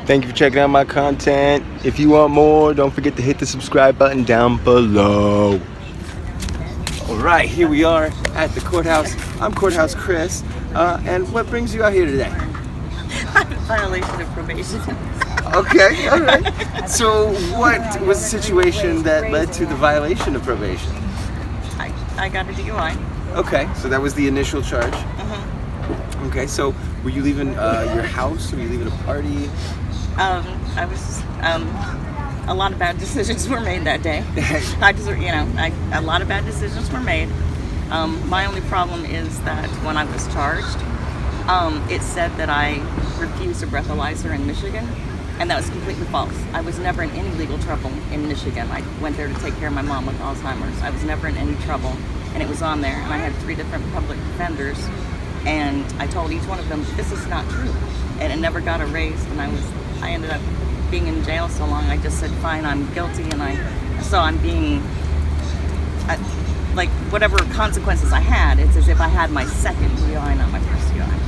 Thank you for checking out my content. If you want more, don't forget to hit the subscribe button down below. All right, here we are at the courthouse. I'm Courthouse Khris. And what brings you out here today? Violation of probation. Okay, all right. So what was the situation that led to the violation of probation? I got a DUI. Okay, so that was the initial charge. Okay, so were you leaving your house? Were you leaving a party? I was. A lot of bad decisions were made that day. A lot of bad decisions were made. My only problem is that when I was charged, it said that I refused a breathalyzer in Michigan, and that was completely false. I was never in any legal trouble in Michigan. I went there to take care of my mom with Alzheimer's. I was never in any trouble, and it was on there. And I had 3 different public defenders, and I told each one of them, this is not true. And it never got erased, and I ended up being in jail so long. I just said, fine, I'm guilty, and I'm being, like, whatever consequences I had, it's as if I had my second DUI, not my first DUI.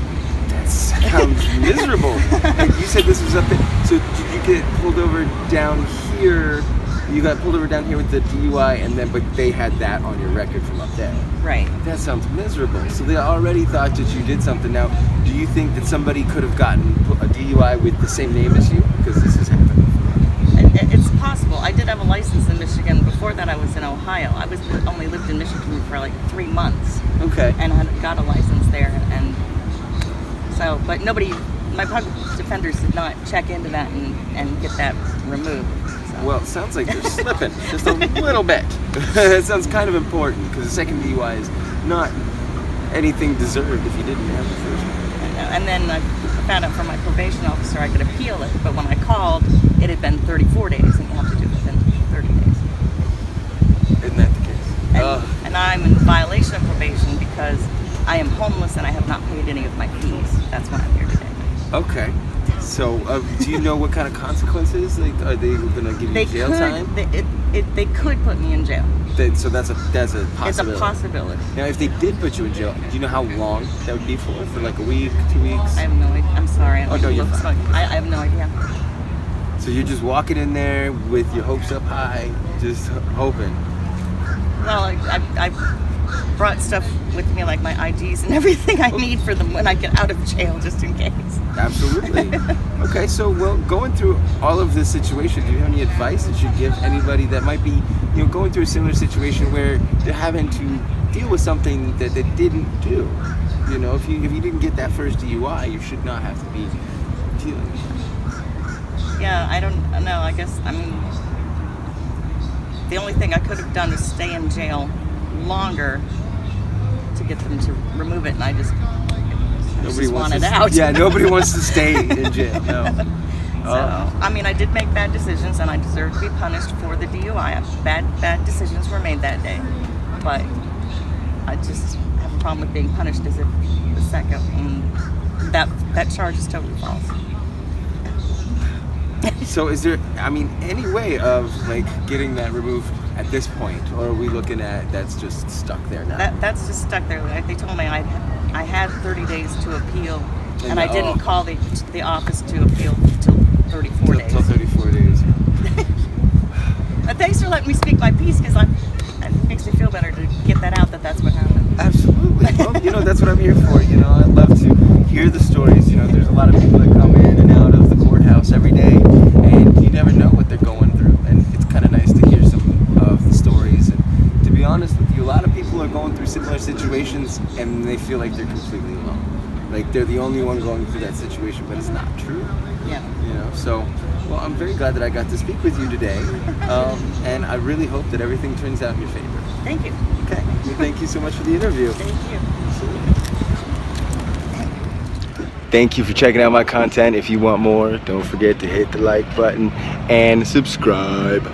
That sounds miserable. And you said this was up there. So did you get pulled over down here? You got pulled over down here with the DUI, but they had that on your record from up there. Right. That sounds miserable. So they already thought that you did something. Now, do you think that somebody could have gotten a DUI with the same name as you? Because this has happened before. It's possible. I did have a license in Michigan. Before that, I was in Ohio. I only lived in Michigan for like 3 months. Okay. And I got a license there, and so, but my public defenders did not check into that and get that removed. So. Well, it sounds like they're slipping just a little bit. It sounds kind of important because the second DUI is not anything deserved if you didn't have the first one. And then I found out from my probation officer I could appeal it, but when I called, it had been 34 days, and you have to do it within 30 days. Isn't that the case? And I'm in violation of probation because I am homeless and I have not paid any of my fees. That's why I'm here today. Okay. So, do you know what kind of consequences? Like, are they going to give you jail time? They could put me in jail. So that's a possibility. It's a possibility. Now, if they did put you in jail, do you know how long that would be for? For like a week, 2 weeks? I have no idea. I'm sorry. I have no idea. So you're just walking in there with your hopes up high, just hoping. Well, I brought stuff with me, like my IDs and everything I need for them when I get out of jail, just in case. Absolutely. Okay, so going through all of this situation, do you have any advice that you give anybody that might be, going through a similar situation where they're having to deal with something that they didn't do? If you didn't get that first DUI, you should not have to be dealing with it. Yeah, I don't know. I guess, the only thing I could have done is stay in jail longer to get them to remove it, and I just wanted out. Yeah, nobody wants to stay in jail. No. So, I did make bad decisions, and I deserve to be punished for the DUI. Bad decisions were made that day, but I just have a problem with being punished as if the second, and that charge is totally false. So is there, any way of getting that removed at this point, or are we looking at that's just stuck there now? That's just stuck there. They told me I had 30 days to appeal, and I didn't call the office to appeal till 34 days. Till 34 days. But thanks for letting me speak my piece, because it makes me feel better to get that out, that's what happened. Absolutely. Well, that's what I'm here for. I love to hear the stories. There's a lot of people that come in and out of the courthouse every day, and you never know what they're going through. And it's kind of nice to hear some of the stories. And to be honest with you, a lot of people are going through similar situations, and they feel like they're completely alone. Like they're the only one going through that situation, but it's not true. Yeah. So, well, I'm very glad that I got to speak with you today, and I really hope that everything turns out in your favor. Thank you. Okay. Well, thank you so much for the interview. Thank you. Thank you for checking out my content. If you want more, don't forget to hit the like button and subscribe.